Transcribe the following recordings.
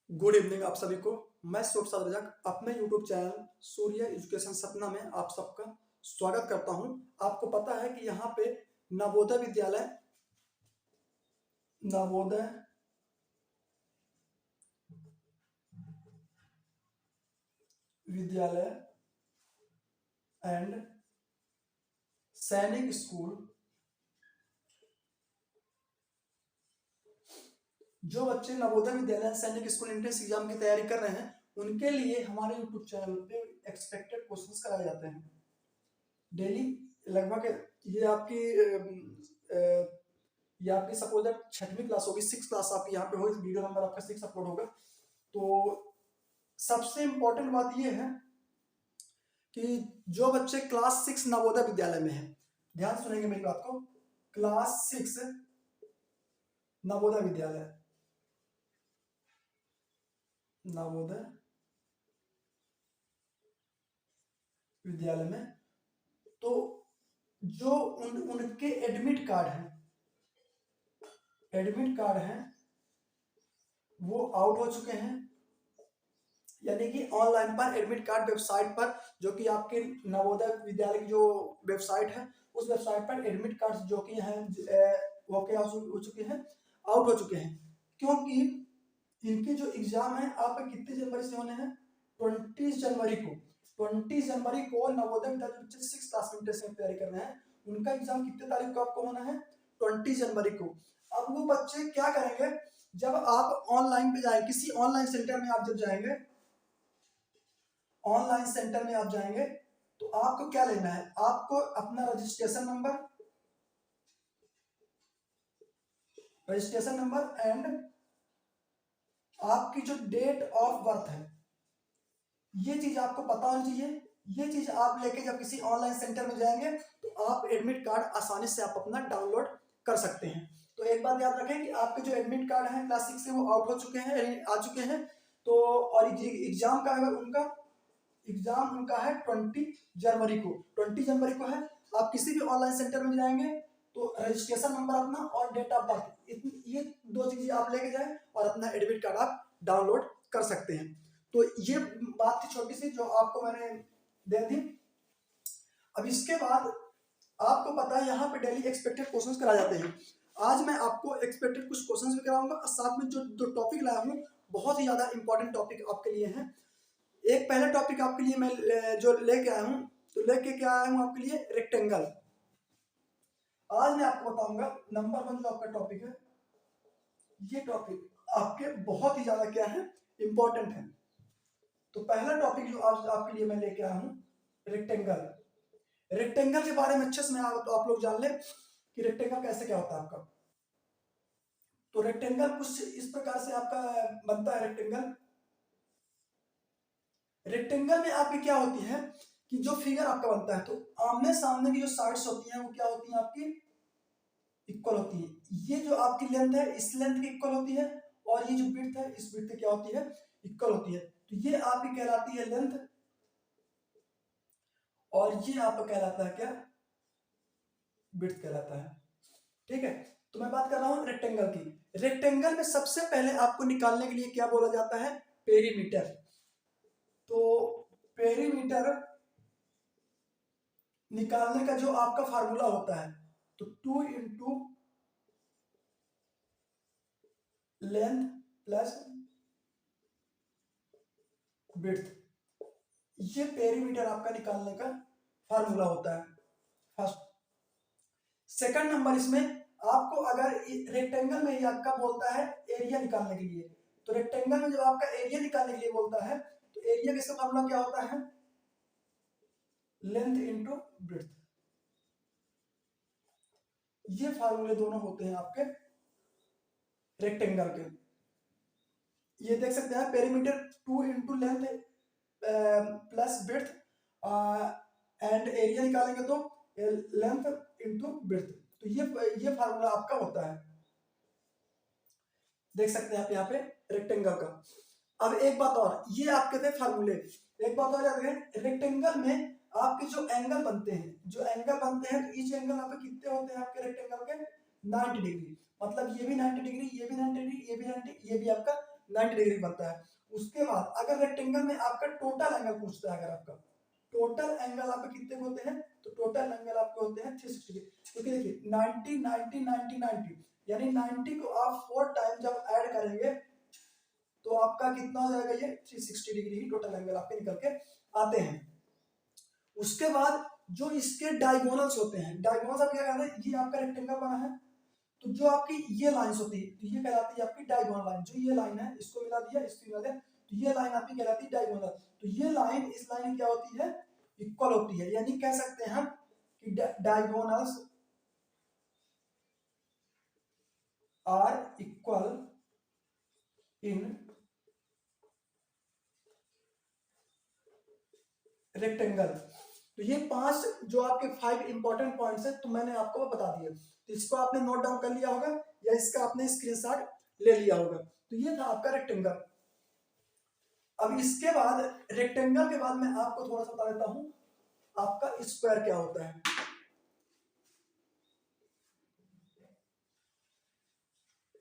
Good evening आप सभी को। मैं सूर्य साधक अपने यूट्यूब चैनल सूर्य एजुकेशन सपना में आप सबका स्वागत करता हूं। आपको पता है कि यहाँ पे नवोदय विद्यालय नवोदय विद्यालय एंड सैनिक स्कूल, जो बच्चे नवोदय विद्यालय सैनिक स्कूल एंट्रेंस एग्जाम की तैयारी कर रहे हैं उनके लिए हमारे यूट्यूब चैनल पे एक्सपेक्टेड क्वेश्चंस कराए जाते हैं डेली। लगभग ये आपकी ये आपकी सपोज छठवीं क्लास होगी, 6 क्लास आपकी यहाँ पे होगी, वीडियो नंबर आपका 6 अपलोड होगा। तो सबसे इंपॉर्टेंट बात ये है कि जो बच्चे क्लास 6 नवोदय विद्यालय में है, ध्यान सुनेंगे मेरी बात को। क्लास 6 नवोदय विद्यालय नवोदय विद्यालय में, तो जो उनके एडमिट कार्ड हैं वो आउट हो चुके हैं, यानी कि ऑनलाइन पर एडमिट कार्ड वेबसाइट पर, जो कि आपके नवोदय विद्यालय की जो वेबसाइट है उस वेबसाइट पर एडमिट कार्ड जो कि हैं वो क्या हो चुके हैं, आउट हो चुके हैं। क्योंकि इनके जो एग्जाम है आप कितने जनवरी से होने हैं, 20 जनवरी को। 20 जनवरी को नवोदय विद्यालय बच्चे 6 क्लास में इंटर तैयारी कर रहे हैं, उनका एग्जाम कितने तारीख को आपको होना है, 20 जनवरी को। अब वो बच्चे क्या करेंगे, जब आप ऑनलाइन पे जाएंगे, किसी ऑनलाइन सेंटर में आप जब जाएंगे, ऑनलाइन सेंटर में आप जाएंगे तो आपको क्या लेना है, आपको अपना रजिस्ट्रेशन नंबर एंड आपकी जो डेट ऑफ बर्थ है, ये चीज आपको पता होनी चाहिए। ये चीज आप लेके जब किसी ऑनलाइन सेंटर में जाएंगे तो आप एडमिट कार्ड आसानी से आप अपना डाउनलोड कर सकते हैं। तो एक बात याद रखें कि आपके जो एडमिट कार्ड हैं क्लास 6 से वो आउट हो चुके हैं, आ चुके हैं। तो और एग्जाम का है उनका, एग्जाम उनका है 20 जनवरी को, 20 जनवरी को है। आप किसी भी ऑनलाइन सेंटर में जाएंगे तो रजिस्ट्रेशन नंबर अपना और डेट ऑफ बर्थ, ये दो चीजें आप लेके जाएं और अपना एडमिट कार्ड आप डाउनलोड कर सकते हैं। तो ये बात थी छोटी सी जो आपको मैंने दे दी। अब इसके बाद आपको पता है यहाँ पे डेली एक्सपेक्टेड क्वेश्चंस कराए जाते हैं। आज मैं आपको एक्सपेक्टेड कुछ क्वेश्चंस भी कराऊंगा और साथ में जो टॉपिक लाया हूँ बहुत ही ज्यादा इंपॉर्टेंट टॉपिक आपके लिए है। एक पहला टॉपिक आपके लिए मैं जो लेके आया हूँ, तो लेके क्या आया हूँ आपके लिए, रेक्टेंगल। आज मैं आपको बताऊंगा नंबर 1 जो आपका टॉपिक है, ये टॉपिक आपके बहुत ही ज्यादा क्या है, इंपॉर्टेंट है। तो पहला टॉपिक जो आज आपके लिए मैं लेके आया हूँ, रेक्टेंगल। रेक्टेंगल के बारे में अच्छे से आप लोग जान ले कि रेक्टेंगल कैसे क्या होता है आपका। तो रेक्टेंगल कुछ इस प्रकार से आपका बनता है। रेक्टेंगल में आपकी क्या होती है कि जो फिगर आपका बनता है, तो आमने सामने की जो साइड्स होती हैं वो क्या होती हैं आपकी, इक्वल होती है। ये जो आपकी लेंथ है इस लेंथ की इक्वल होती है और ये जो विड्थ है इस विड्थ क्या होती है, इक्वल होती है। तो ये आपकी कहलाती है लेंथ और ये आपका कहलाता है क्या, विड्थ कहलाता है। ठीक है, तो मैं बात कर रहा हूं रेक्टेंगल की। रेक्टेंगल में सबसे पहले आपको निकालने के लिए क्या बोला जाता है, पेरीमीटर। तो पेरीमीटर निकालने का जो आपका फार्मूला होता है, तो 2 इंटू लेंथ प्लस विड्थ, ये पेरीमीटर आपका निकालने का फार्मूला होता है फर्स्ट। सेकंड नंबर इसमें आपको अगर रेक्टेंगल में ये आपका बोलता है एरिया निकालने के लिए, तो रेक्टेंगल में जब आपका एरिया निकालने के लिए बोलता है तो एरिया का इसका फार्मूला क्या होता है, लेंथ इंटू ब्रेड्थ। ये फार्मूले दोनों होते हैं आपके रेक्टेंगल के। ये देख सकते हैं perimeter 2 into length plus breadth and area निकालेंगे तो लेंथ इंटू ब्रेड्थ। तो ये फार्मूला आपका होता है, देख सकते हैं आप यहाँ पे रेक्टेंगल का। अब एक बात और, ये आपके थे फार्मूले। एक बात और याद रखें, रेक्टेंगल में आपके जो एंगल बनते हैं, तो ईच एंगल यहाँ पे कितने होते हैं आपके रेक्टेंगल के, 90 डिग्री। मतलब ये भी 90 डिग्री, ये भी 90 डिग्री, ये भी 90, ये भी आपका 90 डिग्री बनता है। उसके बाद अगर रेक्टेंगल में आपका टोटल एंगल पूछता है, अगर आपका टोटल एंगल आपके कितने होते हैं, तो टोटल एंगल आपके होते हैं 360 डिग्री। क्योंकि देखिए 90 90 90 90 यानी 90 को आप 4 टाइम जब ऐड करेंगे तो आपका कितना हो जाएगा, ये 360 डिग्री ही टोटल एंगल आपके निकल के आते हैं। उसके बाद जो इसके डायगोनल्स होते हैं, डायगोनल्स आप क्या कहते हैं, ये आपका रेक्टेंगल बना है तो जो आपकी ये लाइंस होती है तो ये कहलाती है आपकी डायगोनल लाइन। जो ये लाइन है इसको मिला दिया, इसको मिला दिया, तो ये लाइन आपकी कहलाती है डायगोनल। तो ये लाइन इस लाइन क्या होती है, इक्वल होती है, यानी कह सकते हैं हम कि diagonals are equal in rectangle. तो ये 5 जो आपके 5 इंपॉर्टेंट पॉइंट्स है तो मैंने आपको बता दिए, तो इसको आपने नोट डाउन कर लिया होगा या इसका आपने स्क्रीनशॉट ले लिया होगा। तो ये था आपका रेक्टेंगल। अब इसके बाद रेक्टेंगल के बाद मैं आपको थोड़ा सा बता देता हूं आपका स्क्वायर क्या होता है।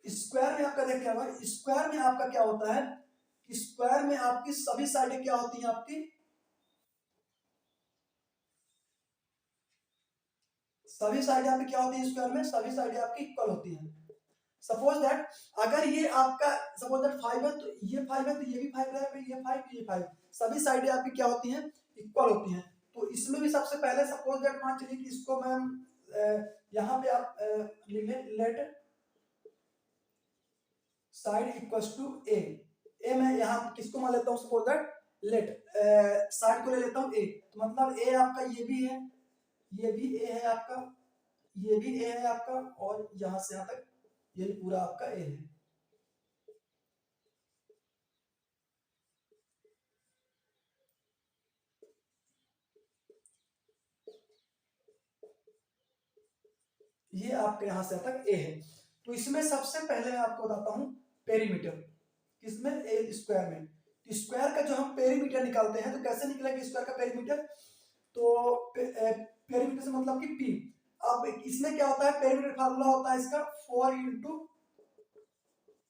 स्क्वायर में आपका देखिए होगा, स्क्वायर में आपका क्या होता है कि स्क्वायर में आपकी सभी साइडें क्या होती हैं, आपकी सभी साइडें आपकी क्या होती है स्क्वायर में, सभी साइडें आपकी इक्वल होती हैं। सपोज दैट अगर ये आपका सपोज दैट 5 है तो ये 5 है तो ये भी 5 रहेगा, ये 5 ये 5, सभी साइडें आपकी क्या होती हैं, इक्वल होती हैं। तो इसमें भी सबसे पहले सपोज दैट मान चलिए कि इसको मैं यहाँ पे आप लेट साइड इक्वल्स टू ए मैं यहाँ किसको मान लेता हूँ, सपोज दैट लेट साइड को ले लेता हूँ ए, तो मतलब ए आपका ये भी है, ये भी ए है आपका, ये भी ए है आपका, और यहां से यहां तक ये पूरा आपका ए है। ये आपके यहां से तक ए है। तो इसमें सबसे पहले मैं आपको बताता हूं पेरीमीटर, किसमें, ए स्क्वायर में। तो स्क्वायर का जो हम पेरीमीटर निकालते हैं तो कैसे निकलेगा स्क्वायर का पेरीमीटर, तो पेरीमीटर से मतलब कि पी। अब इसमें क्या होता है, पेरीमीटर फार्मूला होता है इसका 4 इंटू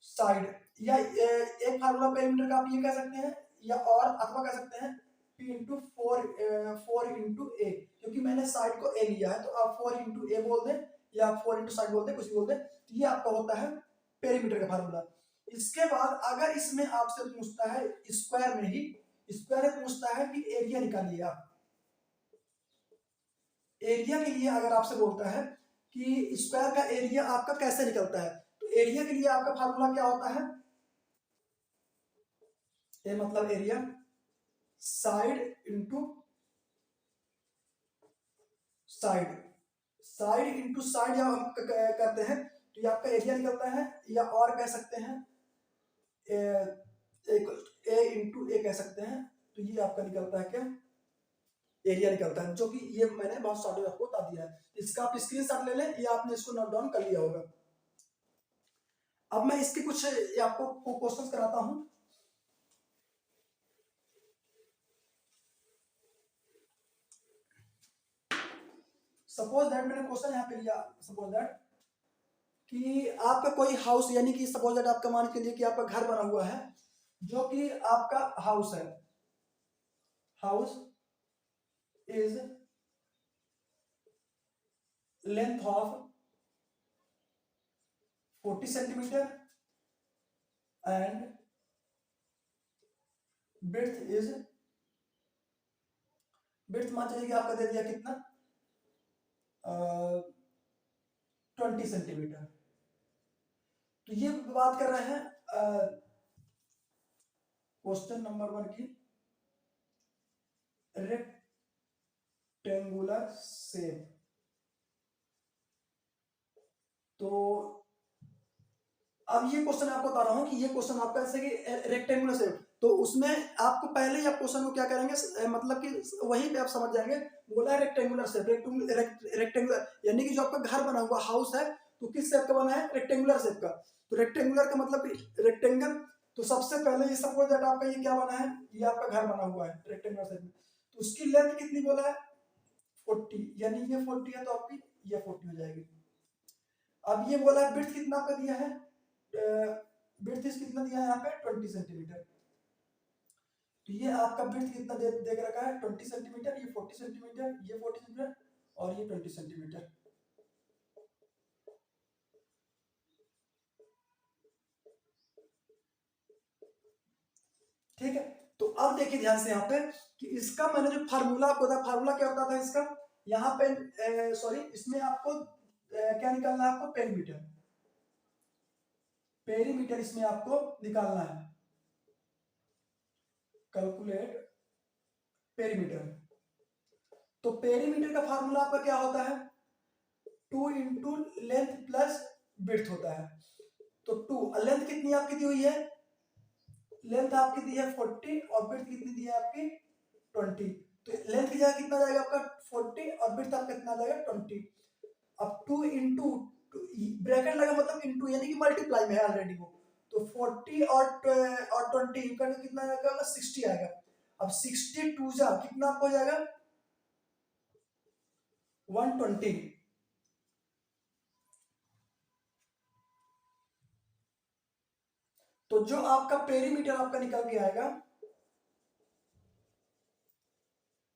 साइड, या एक फार्मूला पेरीमीटर का आप ये कह सकते हैं, या और अथवा कह सकते हैं पी इंटू 4 इंटू ए, क्योंकि मैंने साइड को ए लिया है तो आप 4 इंटू ए बोल दें या 4 इंटू साइड बोल दें, कुछ भी बोल दें, तो ये आपका होता है पेरीमीटर का फार्मूला। इसके बाद अगर इसमें आपसे पूछता है स्क्वायर में ही, स्क्वायर में पूछता है कि एरिया निकालिए आप, एरिया के लिए अगर आपसे बोलता है कि स्क्वायर का एरिया आपका कैसे निकलता है, तो एरिया के लिए आपका फार्मूला क्या होता है, ए मतलब area, side into side, side into side जब हम करते हैं तो ये आपका एरिया निकलता है, या और कह सकते हैं ए इंटू ए कह सकते हैं, तो ये आपका निकलता है क्या, एरिया निकलता है, जो कि ये मैंने बहुत शॉर्ट में आपको बता दिया है। इसका आप स्क्रीनशॉट ले लें या आपने इसको नोट डाउन कर लिया होगा। अब मैं इसके कुछ आपको क्वेश्चंस कराता हूं। सपोज दैट मैंने क्वेश्चन यहाँ पे लिया, सपोज दैट कि आपका कोई हाउस, यानी कि सपोज दैट आपका मान के लिए कि आपका घर बना हुआ है, जो कि आपका हाउस है, house is length of 40 centimetre and breadth is, breadth मान चलिए कि आपका दे दिया कितना 20 सेंटीमीटर। तो ये बात कर रहे हैं क्वेश्चन नंबर 1 की, रेक्टेंगुलर शेप। तो अब ये क्वेश्चन आपको बता रहा हूं कि ये क्वेश्चन आपका जैसे कि रेक्टेंगुलर शेप, तो उसमें आपको पहले ही आप क्वेश्चन को क्या करेंगे, मतलब कि वहीं पे आप समझ जाएंगे। बोला है रेक्टेंगुलर शेप, रेक्टेंगुलर यानी कि जो आपका घर बना हुआ हाउस है तो किस शेप का बना है, रेक्टेंगुलर शेप का। तो रेक्टेंगुलर का मतलब रेक्टेंगल, तो सबसे पहले ये सपोज दैट आपका ये क्या बना है, ये आपका घर बना हुआ है रेक्टेंगुलर शेप में, तो उसकी लेंथ कितनी बोला है 40, यानी ये 40 है तो आपकी ये 40 हो जाएगी। अब ये बोला है ब्रेड्थ कितना आपका दिया है विड्थ इस कितना दिया है यहाँ पे 20 सेंटीमीटर। तो ये आपका विड्थ कितना दे के रखा है 20 सेंटीमीटर, ये 40 सेंटीमीटर, ये 40 सेंटीमीटर और ये 20 सेंटीमीटर। ठीक है, तो अब देखिए ध्यान से यहाँ पे कि इसका मैंने जो फार्मूला आपको बताया, फार्मूला क्या होता था इसका, यहाँ पे सॉरी इसमें आपको क्या निकालना है, आपको पेरीमीटर, पेरीमीटर इसमें आपको निकालना है, कैलकुलेट पेरीमीटर। तो पेरीमीटर का फार्मूला आपका क्या होता है, 2 इंटू लेंथ प्लस विड्थ होता है। तो 2, लेंथ कितनी आपकी दी हुई है, लेंथ आपकी दी है 40 और विड्थ कितनी दी है आपकी 20। तो लेंथ की जगह कितना जाएगा आपका 40 और विड्थ आपका कितना जाएगा 20। अब 2 इंटू ब्रैकेट लगा मतलब इंटू यानी कि मल्टीप्लाई में है ऑलरेडी वो, तो 40 और 20 करके कितना आएगा 60 आएगा। अब 60 टू जा कितना आपको हो जाएगा 120। तो जो आपका पेरीमीटर आपका निकल के आएगा,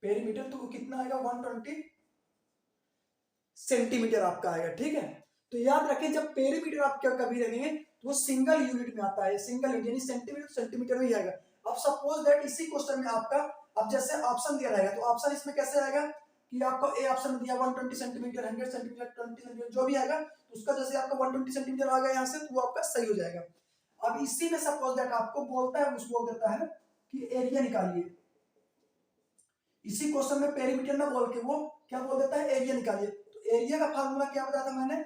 पेरीमीटर तो कितना आएगा 120 सेंटीमीटर आपका आएगा। ठीक है, तो याद रखें जब पेरीमीटर आप क्या कभी रखेंगे तो वो सिंगल यूनिट में आता है, सिंगल यूनिट यानी सेंटीमीटर सेंटीमीटर में ही आएगा। अब सपोज दैट इसी क्वेश्चन में आपका अब जैसे ऑप्शन दिया रहेगा तो ऑप्शन इसमें कैसे आएगा कि आपको ए ऑप्शन में दिया 120 सेंटीमीटर, 100 सेंटीमीटर, 20 सेंटीमीटर जो भी आएगा तो उसका जैसे आपका 120 सेंटीमीटर आ गया यहाँ से तो वो आपका सही हो जाएगा। अब इसी में सपोज दैट आपको बोलता है, उसको बोल देता है कि एरिया निकालिए, इसी क्वेश्चन में पेरीमीटर ना बोल के वो क्या बोल देता है एरिया निकालिए। तो एरिया का फार्मूला क्या बताया था मैंने,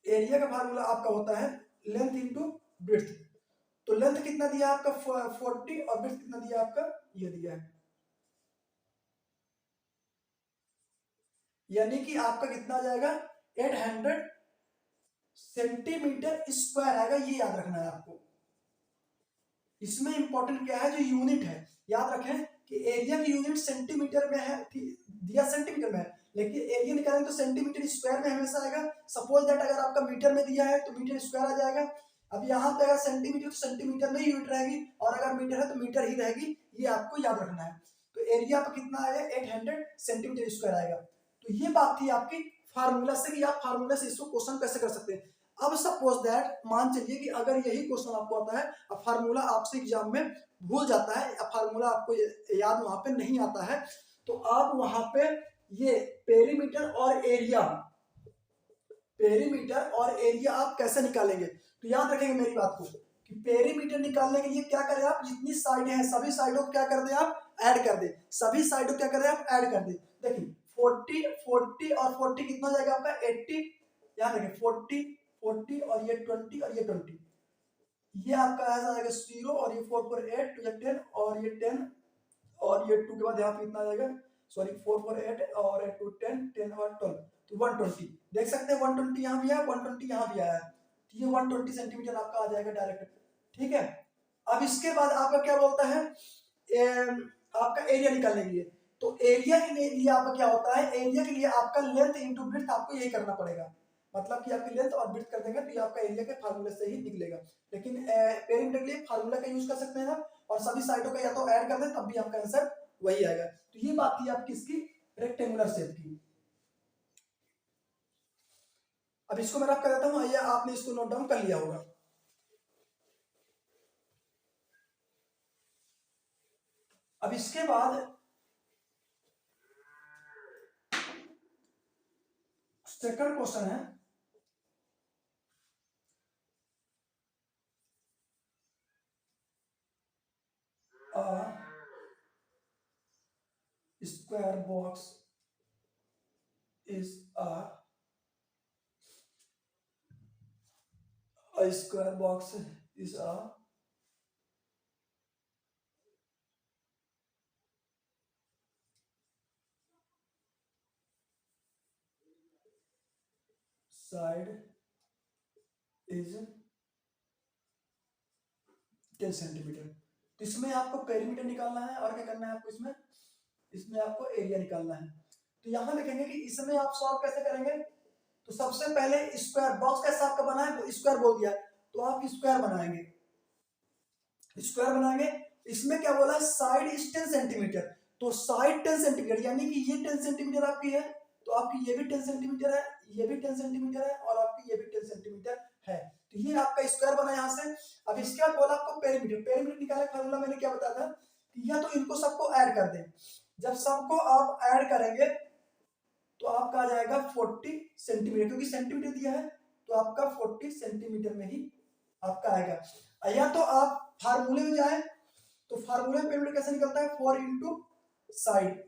एरिया का फार्मूला आपका होता है लेंथ इंटू विड्थ। तो लेंथ कितना दिया आपका 40 और विड्थ कितना दिया आपका ये दिया है, यानी कि आपका कितना आ जाएगा 800 सेंटीमीटर स्क्वायर आएगा। ये याद रखना है आपको, इसमें इंपॉर्टेंट क्या है जो यूनिट है, याद रखें कि एरिया की यूनिट सेंटीमीटर में है, दिया सेंटीमीटर में है लेकिन एरिया निकालेंगे तो सेंटीमीटर स्क्वायर में हमेशा आएगा। सपोज दैट अगर आपका मीटर में दिया है तो मीटर स्क्वायर आ जाएगा। अब यहाँ पे अगर सेंटीमीटर तो सेंटीमीटर में ही यूनिट रहेगी और अगर मीटर है तो मीटर ही रहेगी, ये आपको याद रखना है। तो एरिया पर कितना आएगा 800 सेंटीमीटर स्क्वायर आएगा। तो ये बात थी आपकी फार्मूला से कि आप फार्मूला से इसको क्वेश्चन कैसे कर सकते हैं। अब सपोज दैट मान चलिए कि अगर यही क्वेश्चन आपको आता है, अब फार्मूला आपसे एग्जाम में भूल जाता है, अब फार्मूला आपको याद वहां पे नहीं आता है, तो आप वहां पे ये पेरीमीटर और एरिया, पेरीमीटर और एरिया आप कैसे निकालेंगे। तो याद रखेंगे मेरी बात को कि पेरीमीटर निकालने के लिए क्या करें आप, जितनी साइडें हैं सभी साइडों को क्या कर दें आप ऐड कर दें, सभी साइडों को क्या करें आप ऐड कर दें। देखिए 40 और 40 कितना जाएगा आपका 80, याद रखें 40 और ये 20 और ये 20, ये आपका आ जाएगा 0 और ये 4 4 8 तो ये 10 और ये 10 और ये 2 के बाद यहाँ पे कितना आ जाएगा, सॉरी 4 4 8 और 2 10 10 और 12 तो 120। देख सकते हैं 120 यहाँ भी है 120 यहाँ भी आया है, तो ये 120 सेंटीमीटर आपका आ जाएगा डायरेक्ट। ठीक है, अब इसके बाद आपका क्या बोलता है आपका एरिया निकालने के लिए। तो एरिया के लिए आपका क्या होता है, एरिया के लिए आपका लेंथ इंटू विड्थ आपको यही करना पड़ेगा, मतलब कि आपकी लेंथ और विड्थ कर देंगे तो ये आपका एरिया के फार्मूले से ही निकलेगा। लेकिन पेरीमीटर के लिए फार्मूला का यूज कर सकते हैं आप और सभी साइडों का या तो ऐड कर दें तब भी आपका आंसर वही आएगा। तो ये बात थी आपकी इसकी रेक्टेंगुलर शेप की। अब इसको मैं रफ कर देता हूं, या आपने इसको नोट डाउन कर लिया होगा। अब इसके बाद सेकंड क्वेश्चन है square box is a square box is a side is 10 centimetre. तो इसमें आपको पेरीमीटर निकालना है और क्या करना है आपको इसमें, इसमें आपको एरिया निकालना है। तो यहां देखेंगे कि इसमें आप सॉल्व कैसे करेंगे, तो सबसे पहले स्क्वायर, बॉक्स कैसा आपका बना है वो स्क्वायर बोल दिया है, तो आप स्क्वायर बनाएंगे, स्क्वायर बनाएंगे। इसमें क्या बोला, साइड इज 10 सेंटीमीटर, तो साइड 10 सेंटीमीटर यानी कि ये 10 सेंटीमीटर आपकी है, तो आपकी ये भी 10 सेंटीमीटर है, ये भी 10 सेंटीमीटर है, और आपकी ये भी 10 सेंटीमीटर है। तो ये आपका स्क्वायर बना यहाँ से। अब इसके बाद बोला आपको पेरीमीटर, पेरीमीटर निकालने का फॉर्मूला मैंने क्या बताया था कि या तो इनको सबको ऐड कर दें, जब सबको आप ऐड करेंगे तो आपका आ जाएगा 40 सेंटीमीटर, क्योंकि सेंटीमीटर दिया है तो आपका 40 सेंटीमीटर में ही आपका आएगा। या तो आप फार्मूले में जाए, तो फार्मूले में पेरीमीटर कैसे निकलता है, 4 इंटू साइड।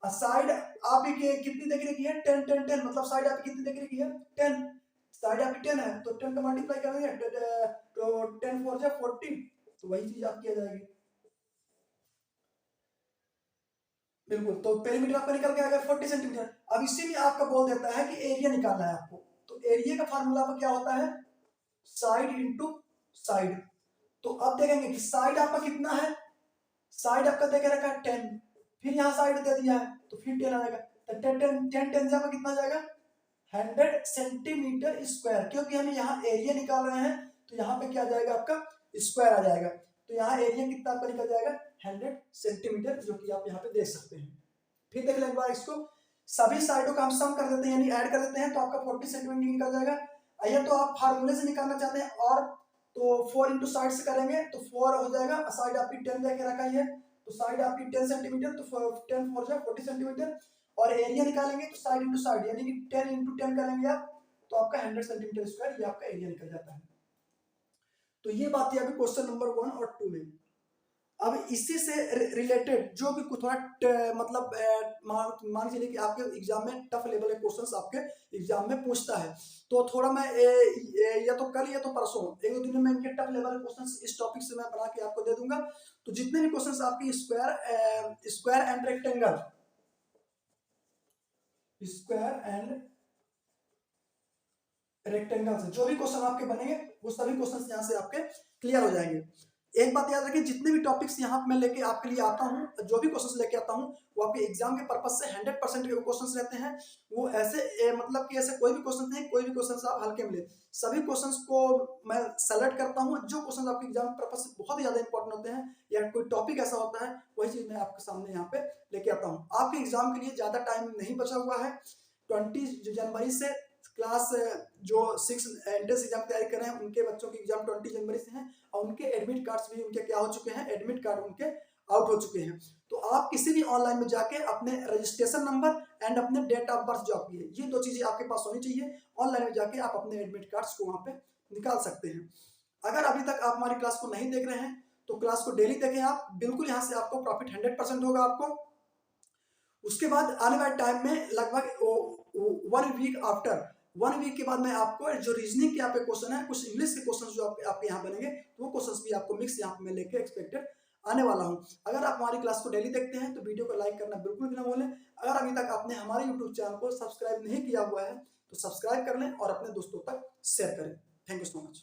साइड आप कितनी देख रही है, 10 10 10, मतलब साइड आपकी कितनी देख रही है 10, साइड आपकी 10 है तो 10 का मल्टीप्लाई करेंगे तो 10 4 जा 40, तो वही चीज आपकी आ जाएगी। बिल्कुल, तो पेरीमीटर आपका निकल के आएगा 40 सेंटीमीटर। अब इसी में आपका बोल देता है कि एरिया निकालना है आपको, तो एरिया का फार्मूला आपका क्या होता है, साइड इंटू साइड। तो अब देखेंगे कि साइड आपका कितना है, साइड आपका दे के रखा है 10, फिर यहाँ साइड दे दिया है तो फिर 10 आएगा, तो 10 10 10 10 से आपका कितना जाएगा 100 सेंटीमीटर स्क्वायर, क्योंकि हम यहाँ एरिया निकाल रहे हैं तो यहाँ पे क्या आ जाएगा आपका स्क्वायर आ जाएगा, तो यहाँ एरिया कितना आपका निकल जाएगा 100 सेंटीमीटर, जो कि आप यहाँ पे देख सकते हैं। फिर देख लें एक बार इसको, सभी साइडों का हम सम कर देते हैं यानी ऐड कर देते हैं, तो आपका 40 सेंटीमीटर निकल जाएगा। या तो आप फार्मूले से निकालना चाहते हैं और तो 4 इंटू साइड से करेंगे तो 4 हो जाएगा, साइड आपकी 10 देके रखा ही है तो साइड आपकी 10 सेंटीमीटर, तो 10 4 जा 40 सेंटीमीटर, और एरिया निकालेंगे तो साइड इंटू साइड यानी कि 10 इंटू 10 करेंगे आप तो आपका 100 सेंटीमीटर स्क्वायर ये आपका एरिया निकल जाता है। तो ये बात थी अभी क्वेश्चन नंबर 1 और 2 में। अब इसी से रिलेटेड जो भी थोड़ा मतलब मान चलिए कि आपके एग्जाम में टफ लेवल के क्वेश्चंस आपके एग्जाम में पूछता है, तो थोड़ा मैं या तो कल या तो परसों एक दो दिन में इनके टफ लेवल के क्वेश्चंस इस टॉपिक से मैं बना के आपको दे दूंगा। तो जितने भी क्वेश्चंस आपके square and rectangle, square and rectangle से जो भी क्वेश्चन आपके बनेंगे वो सभी क्वेश्चन यहाँ से आपके क्लियर हो जाएंगे। एक बात याद रखिए, जितने भी टॉपिक्स यहाँ मैं लेके आपके लिए आता हूँ, जो भी क्वेश्चंस लेके आता हूँ वो आपके एग्जाम के पर्पस से 100% के क्वेश्चंस रहते हैं। वो ऐसे मतलब कि ऐसे कोई भी क्वेश्चन नहीं, कोई भी क्वेश्चन आप हल्के मिले, सभी क्वेश्चंस को मैं सेलेक्ट करता हूँ। जो क्वेश्चन आपके एग्जाम पर्पस से बहुत ही ज्यादा इंपॉर्टेंट होते हैं या कोई टॉपिक ऐसा होता है, वही चीज मैं आपके सामने यहाँ पे लेके आता हूँ। आपके एग्जाम के लिए ज्यादा टाइम नहीं बचा हुआ है। 20 जनवरी से क्लास जो 6 एंट्रेंस एग्जाम तैयारी कर रहे हैं उनके बच्चों के एग्जाम 20 जनवरी से हैं, और उनके एडमिट कार्ड्स भी उनके क्या हो चुके हैं, एडमिट कार्ड उनके आउट हो चुके हैं। तो आप किसी भी ऑनलाइन में जाके अपने रजिस्ट्रेशन नंबर एंड अपने डेट ऑफ बर्थ जो आपकी है, ये दो चीजें आपके पास होनी चाहिए। ऑनलाइन में जाके आप अपने एडमिट कार्ड्स को वहां पे निकाल सकते हैं। अगर अभी तक आप हमारी क्लास को नहीं देख रहे हैं तो क्लास को डेली देखें आप, बिल्कुल यहाँ से आपको प्रॉफिट 100% होगा आपको। उसके बाद आने वाले टाइम में लगभग 1 वीक आफ्टर, 1 वीक के बाद मैं आपको जो रीजनिंग के यहाँ पे क्वेश्चन है, कुछ इंग्लिश के क्वेश्चन जो आपके यहाँ बनेंगे, तो वो क्वेश्चन भी आपको मिक्स यहाँ पे मैं लेके एक्सपेक्टेड आने वाला हूँ। अगर आप हमारी क्लास को डेली देखते हैं तो वीडियो को लाइक करना बिल्कुल भी ना भूलें। अगर अभी तक आपने हमारे यूट्यूब चैनल को सब्सक्राइब नहीं किया हुआ है तो सब्सक्राइब कर लें और अपने दोस्तों तक शेयर करें। Thank you so much.